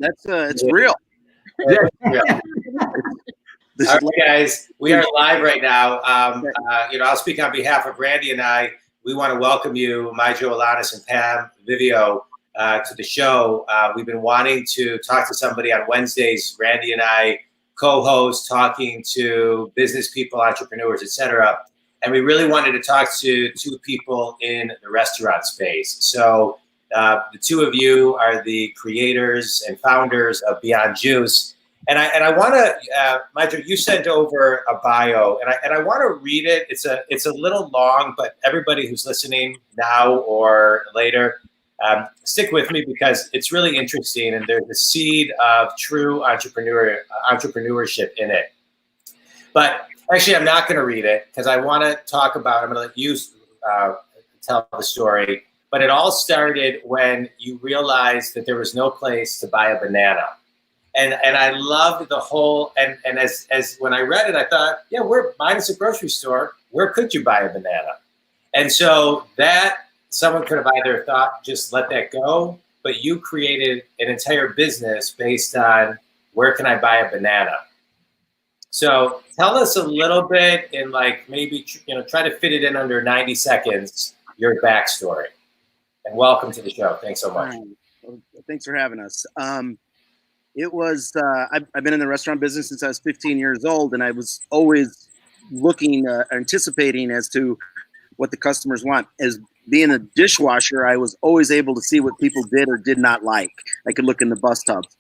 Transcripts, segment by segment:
That's it's real. Yeah. All right, guys, we are live right now. I'll speak on behalf of Randy and I. We want to welcome you, Mijo, Alanis, and Pam, Vivio, to the show. We've been wanting to talk to somebody on Wednesdays. Randy and I co-host, talking to business people, entrepreneurs, etc. And we really wanted to talk to two people in the restaurant space. So the two of you are the creators and founders of Beyond Juice. And I want to, Mijo, you sent over a bio, and I want to read it. It's a little long, but everybody who's listening now or later, stick with me because it's really interesting, and there's a seed of true entrepreneurship in it. But actually, I'm not going to read it because I want to talk about. I'm going to let you tell the story. But it all started when you realized that there was no place to buy a banana. And I loved the whole, and as when I read it, I thought, yeah, minus a grocery store, where could you buy a banana? And so that someone could have either thought, just let that go, but you created an entire business based on where can I buy a banana? So tell us a little bit in maybe, try to fit it in under 90 seconds, your backstory. And welcome to the show. Thanks so much. Thanks for having us. It was, I've been in the restaurant business since I was 15 years old, and I was always looking, anticipating as to what the customers want. As being a dishwasher, I was always able to see what people did or did not like. I could look in the bus tubs.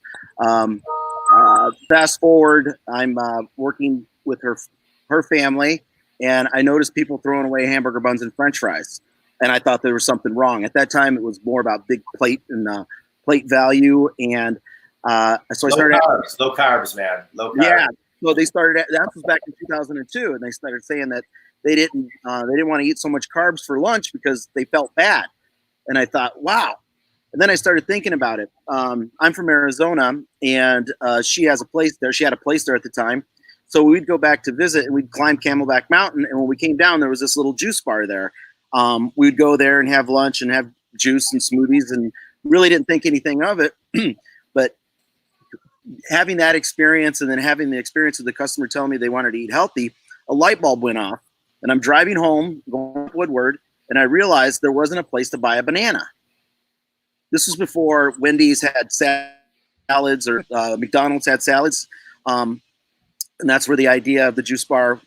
Fast forward, I'm working with her family, and I noticed people throwing away hamburger buns and French fries, and I thought there was something wrong. At that time, it was more about big plate and plate value, and so I started low carbs, man. Low carbs. Yeah. So they started. That was back in 2002, and they started saying that they didn't want to eat so much carbs for lunch because they felt bad. And I thought, wow. And then I started thinking about it. I'm from Arizona, and she has a place there. She had a place there at the time. So we'd go back to visit, and we'd climb Camelback Mountain. And when we came down, there was this little juice bar there. We'd go there and have lunch and have juice and smoothies, and really didn't think anything of it. But having that experience, and then having the experience of the customer telling me they wanted to eat healthy, a light bulb went off, and I'm driving home, going to Woodward, and I realized there wasn't a place to buy a banana. This was before Wendy's had salads or McDonald's had salads, and that's where the idea of the juice bar.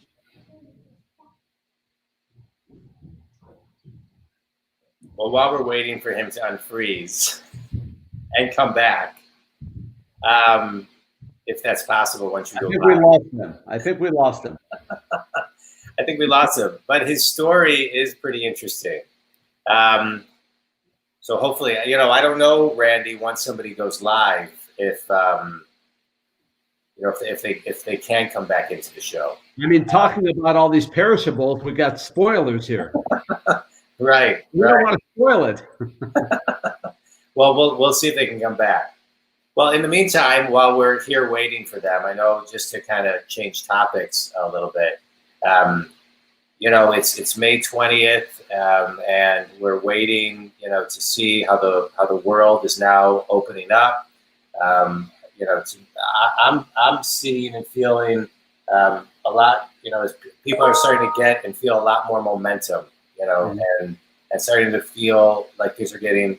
Well, while we're waiting for him to unfreeze and come back, if that's possible, once you go by. I think we lost him. I think we lost him, but his story is pretty interesting. So hopefully, I don't know, Randy, once somebody goes live, if they can come back into the show. I mean, talking about all these perishables, we got spoilers here. Right. We don't want to spoil it. Well, we'll see if they can come back. Well, in the meantime, while we're here waiting for them, I know just to kind of change topics a little bit, it's May 20th, and we're waiting, to see how the world is now opening up. I'm seeing and feeling a lot, as people are starting to get and feel a lot more momentum, and starting to feel like things are getting,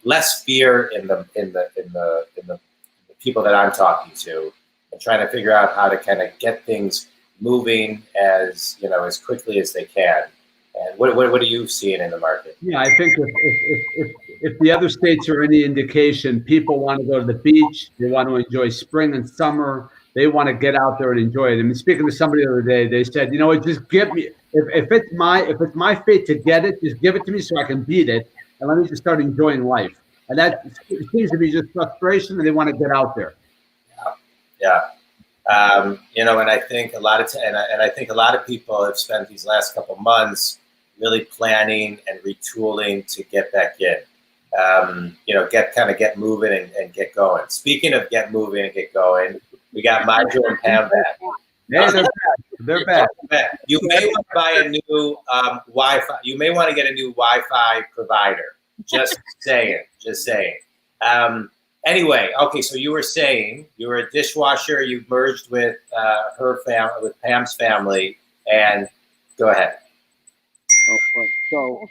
less fear in the people that I'm talking to, and trying to figure out how to kind of get things moving as quickly as they can. And what are you seeing in the market? Yeah, I think if the other states are any indication, people want to go to the beach, they want to enjoy spring and summer, they want to get out there and enjoy it. I mean, speaking to somebody the other day, they said, just give me if it's my fate to get it, just give it to me so I can beat it. And let me just start enjoying life. And that seems to be just frustration, and they want to get out there. Yeah. And I think a lot of people have spent these last couple months really planning and retooling to get back in. Get moving and get going. Speaking of get moving and get going, we got Mijo and Pam back. Hey, they're back. You may want to buy a new Wi-Fi. You may want to get a new Wi-Fi provider. Just saying. Anyway, okay, so you were saying you were a dishwasher, you merged with her family, with Pam's family, and go ahead. So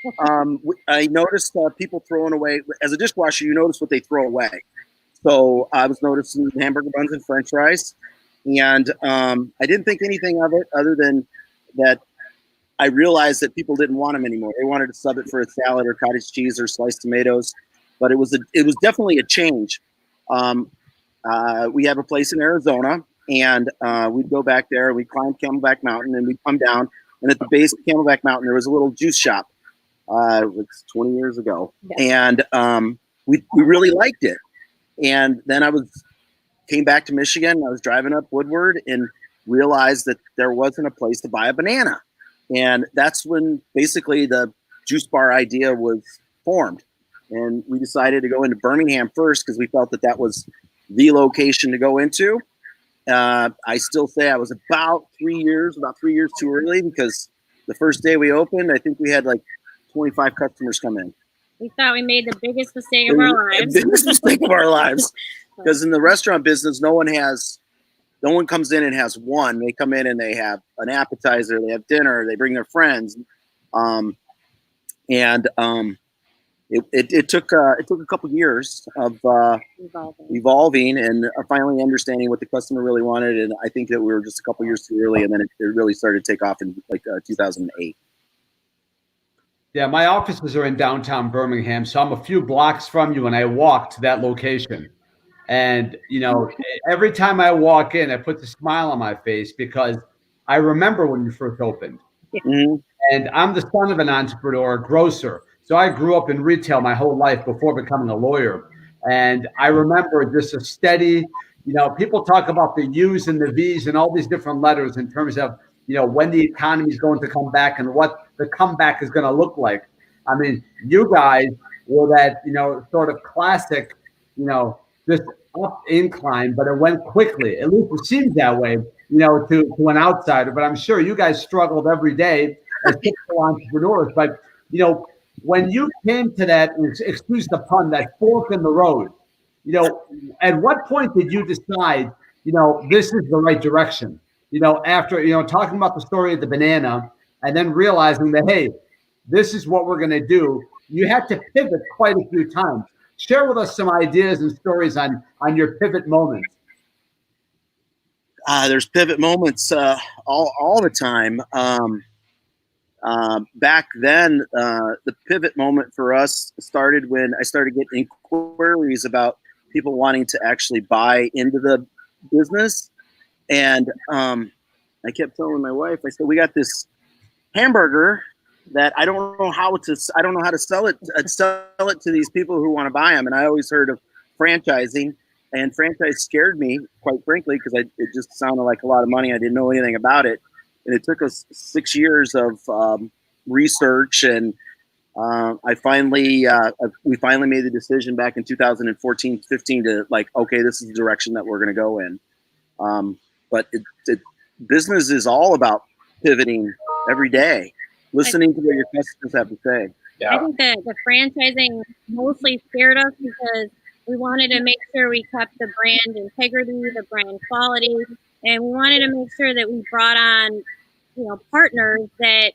I noticed people throwing away, as a dishwasher, you notice what they throw away. So I was noticing hamburger buns and french fries, and I didn't think anything of it other than that I realized that people didn't want them anymore. They wanted to sub it for a salad or cottage cheese or sliced tomatoes, but it was definitely a change. We have a place in Arizona, and we'd go back there. We'd climb Camelback Mountain, and we'd come down. And at the base of Camelback Mountain, there was a little juice shop. It was 20 years ago, and we really liked it. And then came back to Michigan. I was driving up Woodward and realized that there wasn't a place to buy a banana. And that's when basically the juice bar idea was formed. And we decided to go into Birmingham first because we felt that that was the location to go into. I still say I was about 3 years too early, because the first day we opened, I think we had like 25 customers come in. We thought we made the biggest mistake of our lives. Biggest mistake of our lives. Because in the restaurant business, no one comes in and has one. They come in and they have an appetizer, they have dinner, they bring their friends. It took a couple years of evolving and finally understanding what the customer really wanted. And I think that we were just a couple years too early, and then it really started to take off in like 2008. Yeah, my offices are in downtown Birmingham, so I'm a few blocks from you, and I walk to that location. And, every time I walk in, I put a smile on my face because I remember when you first opened. Mm-hmm. And I'm the son of an entrepreneur, a grocer. So I grew up in retail my whole life before becoming a lawyer. And I remember just a steady, people talk about the U's and the V's and all these different letters in terms of, when the economy is going to come back and what the comeback is going to look like. I mean, you guys were that, sort of classic, just up incline, but it went quickly. At least it seems that way, to an outsider. But I'm sure you guys struggled every day as typical entrepreneurs. But, when you came to that, excuse the pun, that fork in the road, at what point did you decide, this is the right direction? After, talking about the story of the banana and then realizing that, hey, this is what we're going to do. You had to pivot quite a few times. Share with us some ideas and stories on your pivot moments. There's pivot moments all the time. Back then, the pivot moment for us started when I started getting inquiries about people wanting to actually buy into the business. And I kept telling my wife, I said, we got this hamburger that I don't know how to sell it to these people who want to buy them. And I always heard of franchising, and franchise scared me, quite frankly, because it just sounded like a lot of money. I didn't know anything about it. And it took us 6 years of research, and we finally made the decision back in 2014-15 to okay, this is the direction that we're going to go in. But business is all about pivoting every day, listening to what your customers have to say. Yeah. I think that the franchising mostly scared us because we wanted to make sure we kept the brand integrity, the brand quality, and we wanted to make sure that we brought on, partners that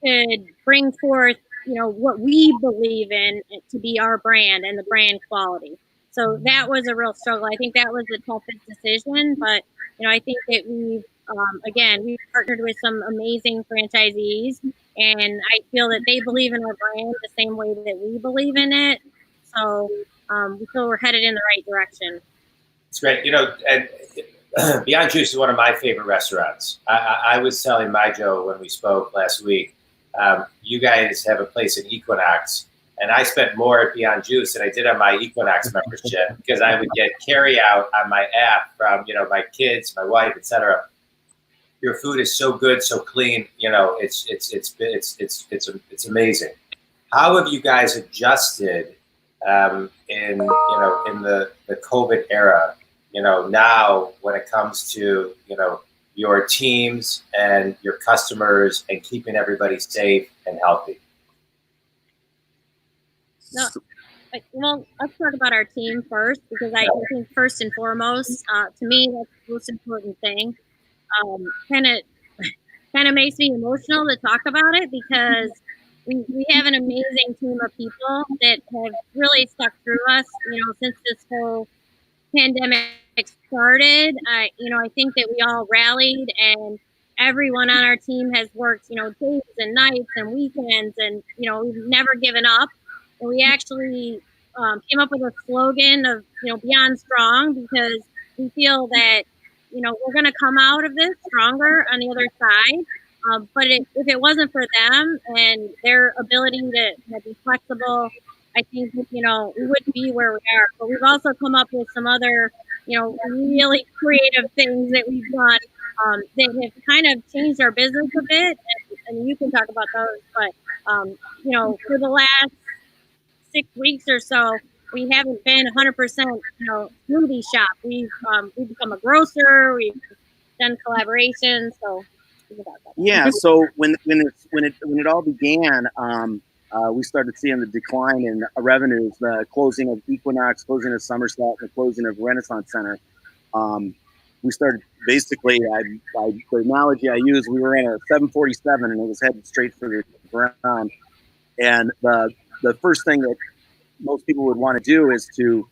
could bring forth, what we believe in to be our brand and the brand quality. So that was a real struggle. I think that was the toughest decision, but I think that we've partnered with some amazing franchisees, and I feel that they believe in our brand the same way that we believe in it. So we feel we're headed in the right direction. It's great. And Beyond Juice is one of my favorite restaurants. I was telling Mijo when we spoke last week, you guys have a place in Equinox, and I spent more at Beyond Juice than I did on my Equinox membership because I would get carry out on my app from my kids, my wife, etc. Your food is so good, so clean. It's amazing. How have you guys adjusted in the COVID era? Now when it comes to your teams and your customers and keeping everybody safe and healthy. No, well, let's talk about our team first, because I think first and foremost, to me, that's the most important thing. Kind of makes me emotional to talk about it, because we have an amazing team of people that have really stuck through us, since this whole pandemic started. I think that we all rallied, and everyone on our team has worked, days and nights and weekends, and we've never given up. And we actually came up with a slogan of Beyond Strong, because we feel that we're going to come out of this stronger on the other side. But if it wasn't for them and their ability to be flexible, I think we wouldn't be where we are. But we've also come up with some other really creative things that we've done that have kind of changed our business a bit, and you can talk about those. But for the last 6 weeks or so, we haven't been 100% smoothie shop. We've become a grocer. We've done collaborations. So yeah. So when it all began, we started seeing the decline in revenues, the closing of Equinox, closing of Somerset, the closing of Renaissance Center. We started basically, the analogy I use, we were in a 747 and it was headed straight for the ground. And the first thing that most people would want to do is to,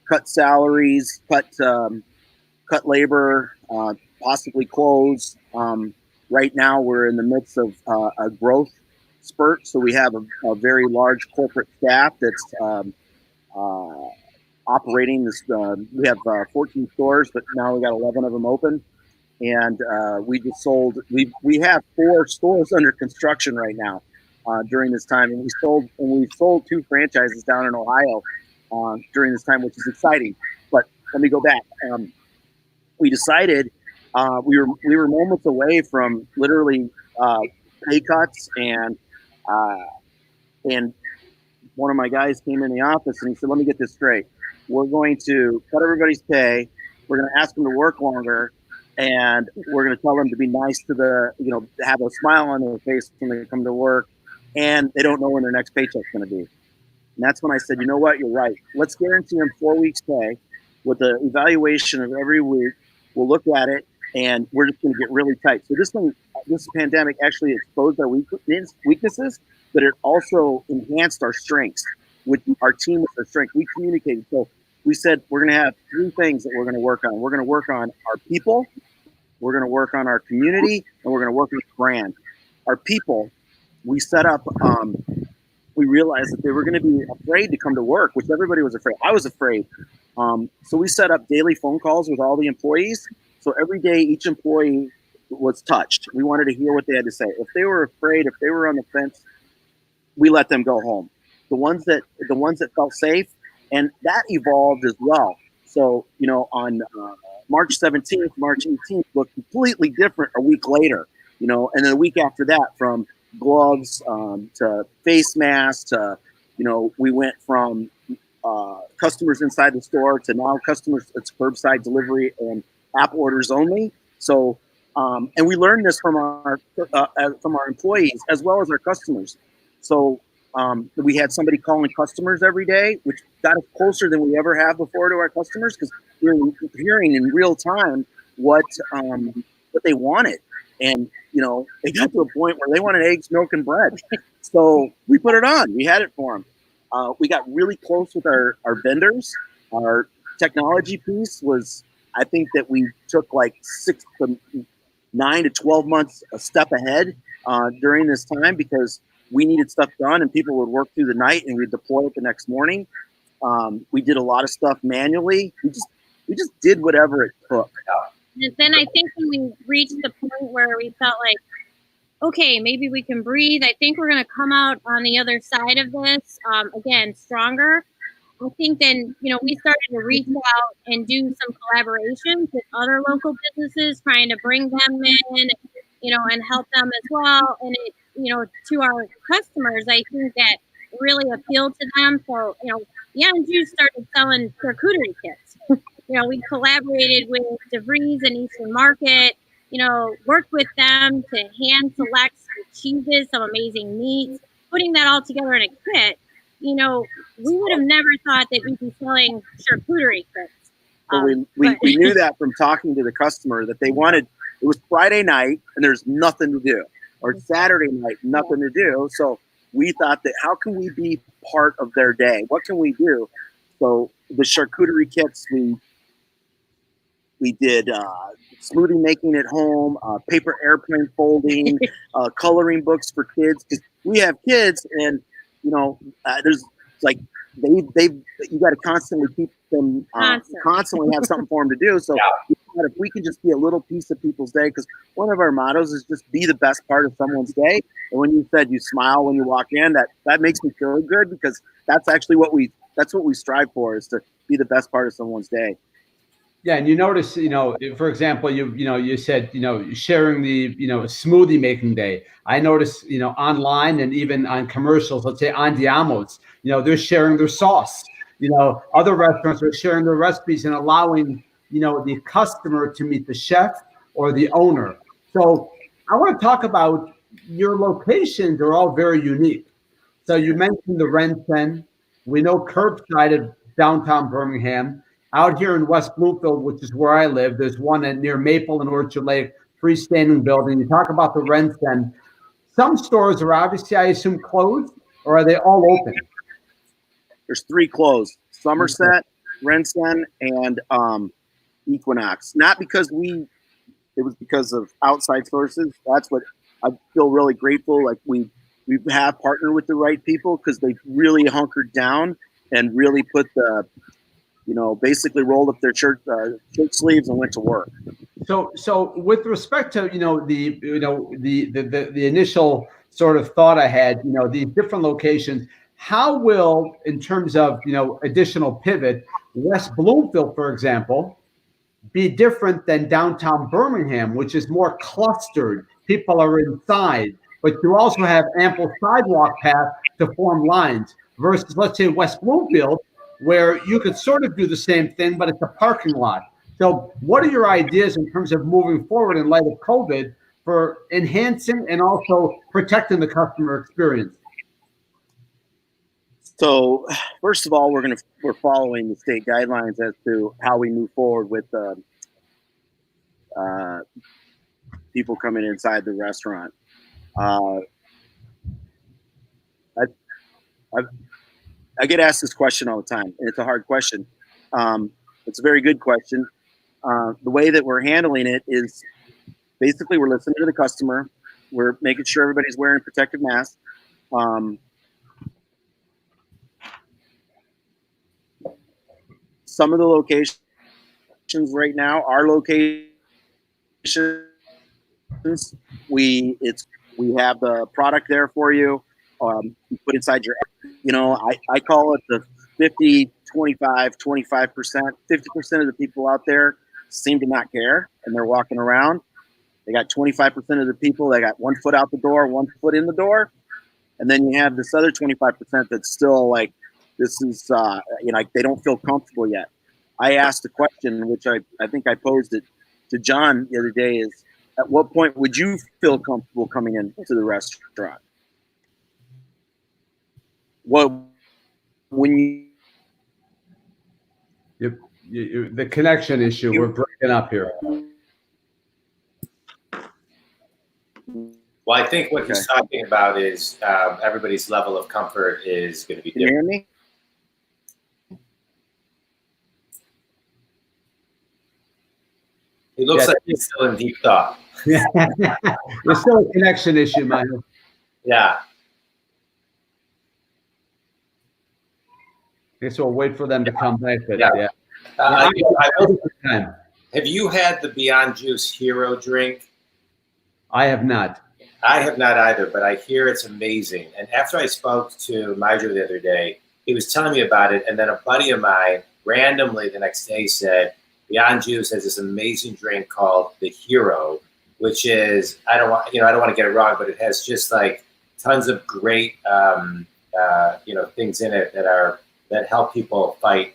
cut salaries, cut labor, possibly close. Right now, we're in the midst of a growth spurt, so we have a very large corporate staff that's operating this. We have 14 stores, but now we got 11 of them open, and we just sold. We have 4 stores under construction right now during this time, and we sold 2 franchises down in Ohio during this time, which is exciting. But let me go back. We decided we were moments away from literally pay cuts, and one of my guys came in the office and he said, "Let me get this straight. We're going to cut everybody's pay. We're going to ask them to work longer, and we're going to tell them to be nice to have a smile on their face when they come to work, and they don't know when their next paycheck's going to be." And that's when I said, "You know what? You're right. Let's guarantee them 4 weeks pay with the evaluation of every week. We'll look at it, and we're just going to get really tight." So this pandemic actually exposed our weaknesses, but it also enhanced our strengths. With our team, with our strength, we communicated. So we said we're going to have 3 things that we're going to work on. We're going to work on our people, we're going to work on our community, and we're going to work on the brand. Our people, we set up. We realized that they were going to be afraid to come to work, which everybody was afraid. I was afraid. So we set up daily phone calls with all the employees. So every day, each employee was touched. We wanted to hear what they had to say. If they were afraid, if they were on the fence, we let them go home. The ones that felt safe, and that evolved as well. So on March 17th, March 18th looked completely different a week later. And then a week after that, from gloves to face masks to we went from customers inside the store to now customers, it's curbside delivery and app orders only. So and we learned this from our employees as well as our customers. So we had somebody calling customers every day, which got us closer than we ever have before to our customers, because we were hearing in real time what they wanted. And it got to a point where they wanted eggs, milk, and bread. So we put it on. We had it for them. We got really close with our vendors. Our technology piece was, I think that we took like 6 to 9 to 12 months a step ahead during this time, because we needed stuff done and people would work through the night and we'd deploy it the next morning. We did a lot of stuff manually. We just did whatever it took. And then I think when we reached the point where we felt like, okay, maybe we can breathe. I think we're going to come out on the other side of this, again, stronger. I think then, we started to reach out and do some collaborations with other local businesses, trying to bring them in, and help them as well. And it, to our customers, I think that really appealed to them. So, Yeah and Juice started selling charcuterie kits. We collaborated with DeVries and Eastern Market, worked with them to hand select some cheeses, some amazing meats, putting that all together in a kit. you know, we would have never thought that we'd be selling charcuterie kits. So we knew that from talking to the customer that they wanted. It was Friday night and there's nothing to do, or Saturday night, nothing to do. So we thought that how can we be part of their day? What can we do? So the charcuterie kits, we did smoothie making at home, paper airplane folding, coloring books for kids. Because we have kids, and you know, there's like you got to constantly keep them constantly have something for them to do. So if we can just be a little piece of people's day, because one of our mottos is just be the best part of someone's day. And when you said you smile when you walk in, that makes me feel good, because that's actually what we strive for, is to be the best part of someone's day. Yeah, and you notice, you know, for example, you said, you know, sharing the, you know, smoothie making day. I notice, you know, online and even on commercials, let's say Andiamo's, you know, they're sharing their sauce. You know, other restaurants are sharing their recipes and allowing, you know, the customer to meet the chef or the owner. So I want to talk about your locations are all very unique. So you mentioned the Rensen. We know curbside of downtown Birmingham. Out here in West Bloomfield, which is where I live, there's one near Maple and Orchard Lake, freestanding building. You talk about the Rensen. Some stores are obviously, I assume, closed, or are they all open? There's 3 closed: Somerset, Rensen, and Equinox. Not because it was because of outside sources. That's what I feel really grateful. Like we have partnered with the right people, because they really hunkered down and really put the, you know, basically rolled up their shirt sleeves and went to work. So with respect to, you know, the initial sort of thought I had, you know, these different locations, how will, in terms of, you know, additional pivot, West Bloomfield, for example, be different than downtown Birmingham, which is more clustered? People are inside, but you also have ample sidewalk path to form lines, versus, let's say, West Bloomfield, where you could sort of do the same thing, but it's a parking lot. So what are your ideas in terms of moving forward in light of COVID for enhancing and also protecting the customer experience? So first of all, we're following the state guidelines as to how we move forward with people coming inside the restaurant. I get asked this question all the time, and it's a hard question. It's a very good question. The way that we're handling it is basically we're listening to the customer. We're making sure everybody's wearing protective masks. Some of the locations right now, our locations, we have the product there for you. You put inside your, you know, I call it the 50, 25, 25%. 50% of the people out there seem to not care, and they're walking around. They got 25% of the people that got 1 foot out the door, 1 foot in the door. And then you have this other 25% that's still like, this is, you know, like they don't feel comfortable yet. I asked a question, which I think I posed it to John the other day, is at what point would you feel comfortable coming into the restaurant? When you the connection issue, we're breaking up here. Well, I think what he's talking about is everybody's level of comfort is going to be different. Can you hear me? He looks like he's still in deep thought. There's still a connection issue, Mijo. Yeah. I guess we'll wait for them to come back. But have you had the Beyond Juice Hero drink? I have not. I have not either, but I hear it's amazing. And after I spoke to Mijo the other day, he was telling me about it, and then a buddy of mine randomly the next day said, Beyond Juice has this amazing drink called the Hero, which is, I don't want to get it wrong, but it has just like tons of great, things in it that help people fight,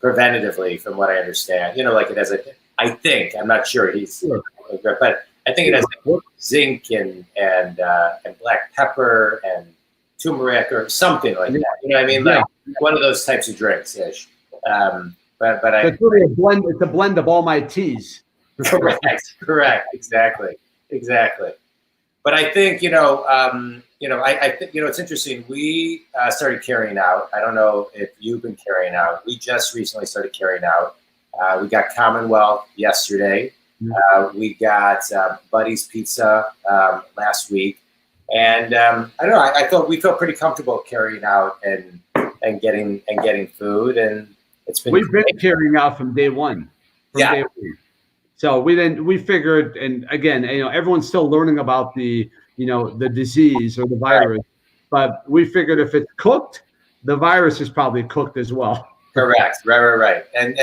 preventatively, from what I understand. Like it has I'm not sure but I think it has like zinc and black pepper and turmeric or something like that. You know what I mean? Like one of those types of drinks ish. But it's really a blend. It's a blend of all my teas. Correct. Exactly. But I think, I think, it's interesting. We started carrying out. I don't know if you've been carrying out. We just recently started carrying out. We got Commonwealth yesterday. We got Buddy's Pizza last week. And I don't know. I thought we felt pretty comfortable carrying out and getting food. And we've been carrying out from day one. Day one. So we figured, and again, everyone's still learning about the disease or the virus, but we figured if it's cooked, the virus is probably cooked as well. Correct. Right. And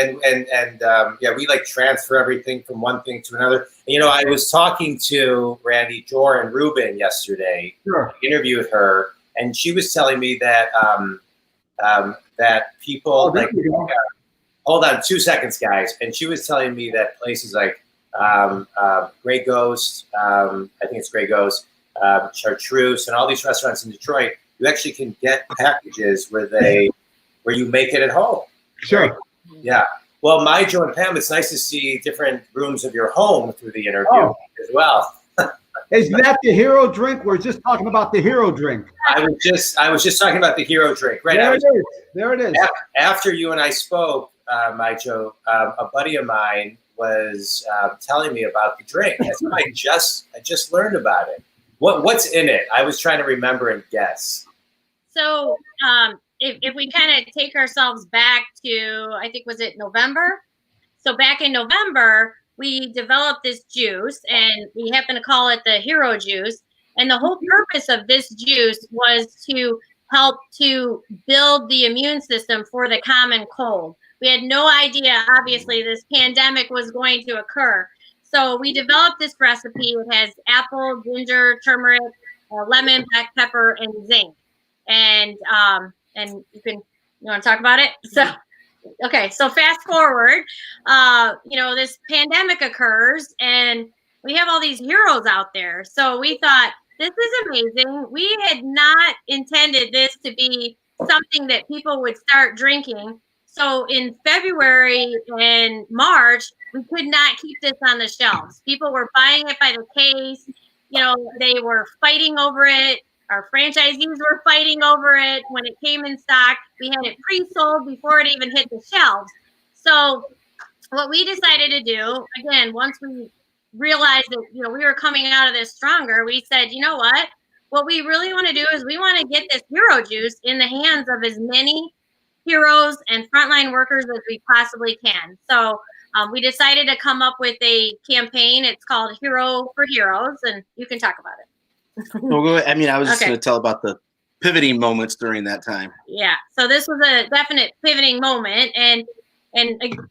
we like transfer everything from one thing to another. I was talking to Randy, Jor, and Ruben yesterday. Sure. Interview with her, and she was telling me that that people hold on 2 seconds, guys. And she was telling me that places like Grey Ghost, I think it's Grey Ghost, Chartreuse, and all these restaurants in Detroit, you actually can get packages where you make it at home. Sure. Yeah. Well, Mijo and Pam, it's nice to see different rooms of your home through the interview as well. Is that the hero drink? We're just talking about the hero drink. I was just talking about the hero drink. Right. There it is. After you and I spoke, Mijo, a buddy of mine was telling me about the drink. I just learned about it. What's in it? I was trying to remember and guess. So if we kind of take ourselves back to, I think, was it November? So back in November, we developed this juice, and we happen to call it the hero juice. And the whole purpose of this juice was to help to build the immune system for the common cold. We had no idea, obviously, this pandemic was going to occur. So we developed this recipe. It has apple, ginger, turmeric, lemon, black pepper, and zinc. And you want to talk about it? So, okay. So fast forward, this pandemic occurs, and we have all these heroes out there. So we thought, this is amazing. We had not intended this to be something that people would start drinking. So in February and March, we could not keep this on the shelves. People were buying it by the case. They were fighting over it. Our franchisees were fighting over it. When it came in stock, we had it pre-sold before it even hit the shelves. So what we decided to do, again, once we realized that, we were coming out of this stronger, we said, you know what we really want to do is we want to get this hero juice in the hands of as many heroes and frontline workers as we possibly can. So we decided to come up with a campaign. It's called Hero for Heroes, and you can talk about it. Well, go ahead. I was just going to tell about the pivoting moments during that time. Yeah. So this was a definite pivoting moment. And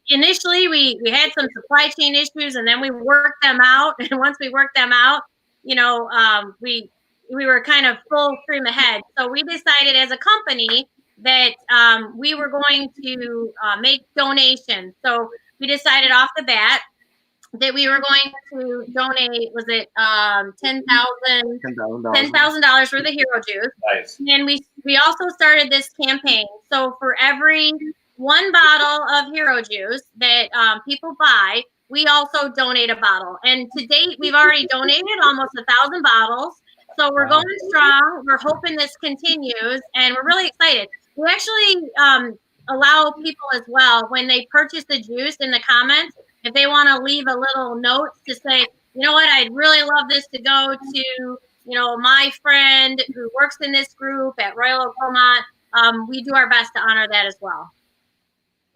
initially we had some supply chain issues, and then we worked them out. And once we worked them out, we were kind of full stream ahead. So we decided as a company that we were going to make donations. So we decided off the bat that we were going to donate, was it $10,000 for the hero juice. Nice. And we also started this campaign. So for every one bottle of hero juice that people buy, we also donate a bottle. And to date, we've already donated almost 1,000 bottles. So we're going strong. We're hoping this continues, and we're really excited. We actually allow people as well, when they purchase the juice, in the comments, if they want to leave a little note to say, you know what, I'd really love this to go to, my friend who works in this group at Royal Oak Vermont. We do our best to honor that as well.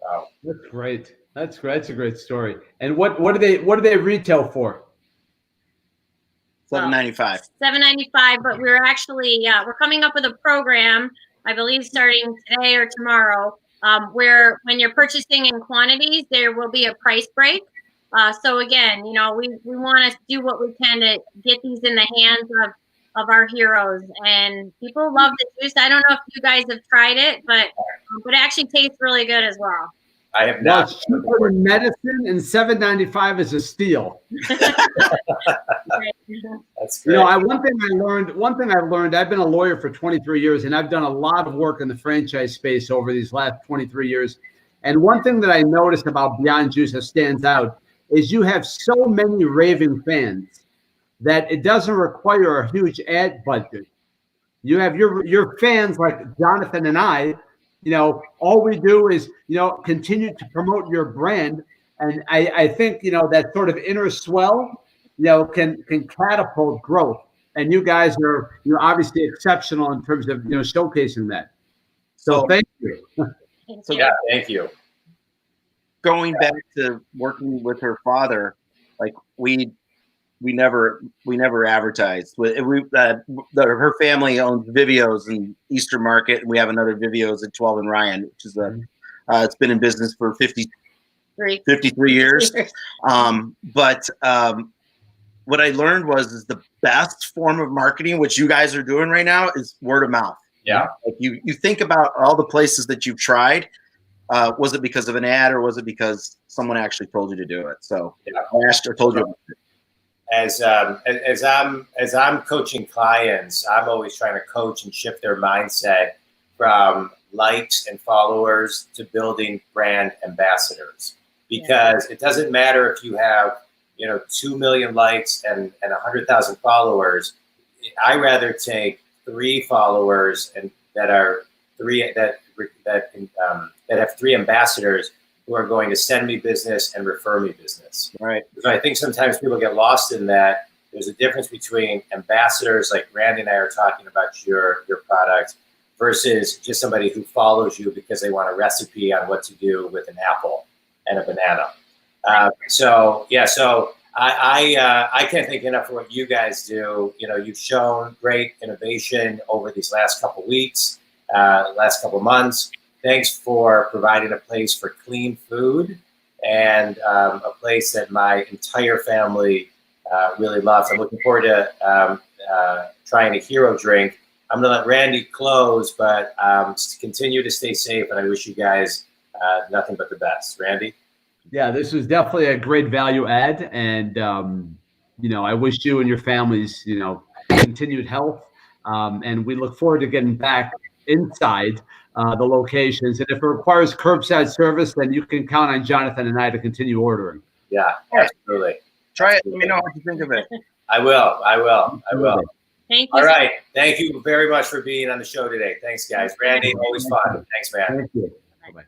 Wow, that's great. That's great. That's a great story. And what do they retail for? $7.95. $7.95, but we're actually we're coming up with a program, I believe starting today or tomorrow, where when you're purchasing in quantities, there will be a price break. So again, we want to do what we can to get these in the hands of our heroes, and people love the juice. I don't know if you guys have tried it, but it actually tastes really good as well. I have Well, not. it's cheaper than medicine, and $7.95 is a steal. That's great. One thing I learned, I've been a lawyer for 23 years, and I've done a lot of work in the franchise space over these last 23 years. And one thing that I noticed about Beyond Juice that stands out is you have so many raving fans that it doesn't require a huge ad budget. You have your fans like Jonathan and I, all we do is, continue to promote your brand. And I think, that sort of inner swell, can catapult growth. And you guys are, obviously exceptional in terms of, showcasing that. So thank you. So yeah, thank you. Going back to working with her father, like we never advertised. Her family owns Vivio's in Easter Market, and we have another Vivio's at 12 and Ryan, which is it's been in business for 53 years. But what I learned is the best form of marketing, which you guys are doing right now, is word of mouth. Yeah. Like you think about all the places that you've tried. Was it because of an ad, or was it because someone actually told you to do it? So I asked or told you about it. As I'm coaching clients, I'm always trying to coach and shift their mindset from likes and followers to building brand ambassadors. Because it doesn't matter if you have 2 million likes and 100,000 followers. I rather take 3 followers and that have 3 ambassadors who are going to send me business and refer me business. Right. So I think sometimes people get lost in that. There's a difference between ambassadors, like Randy and I are talking about your product, versus just somebody who follows you because they want a recipe on what to do with an apple and a banana. So I can't thank you enough for what you guys do. You've shown great innovation over these last couple weeks, last couple months. Thanks for providing a place for clean food and a place that my entire family really loves. I'm looking forward to trying a hero drink. I'm going to let Randy close, but continue to stay safe, and I wish you guys nothing but the best. Randy? Yeah, this was definitely a great value add, and I wish you and your families, continued health, and we look forward to getting back inside the locations. And if it requires curbside service, then you can count on Jonathan and I to continue ordering. Yeah, absolutely. Try it. Let me know what you think of it. I will. Thank you. All right. Thank you very much for being on the show today. Thanks, guys. Randy, always fun. Thanks, man. Thank you. Bye-bye.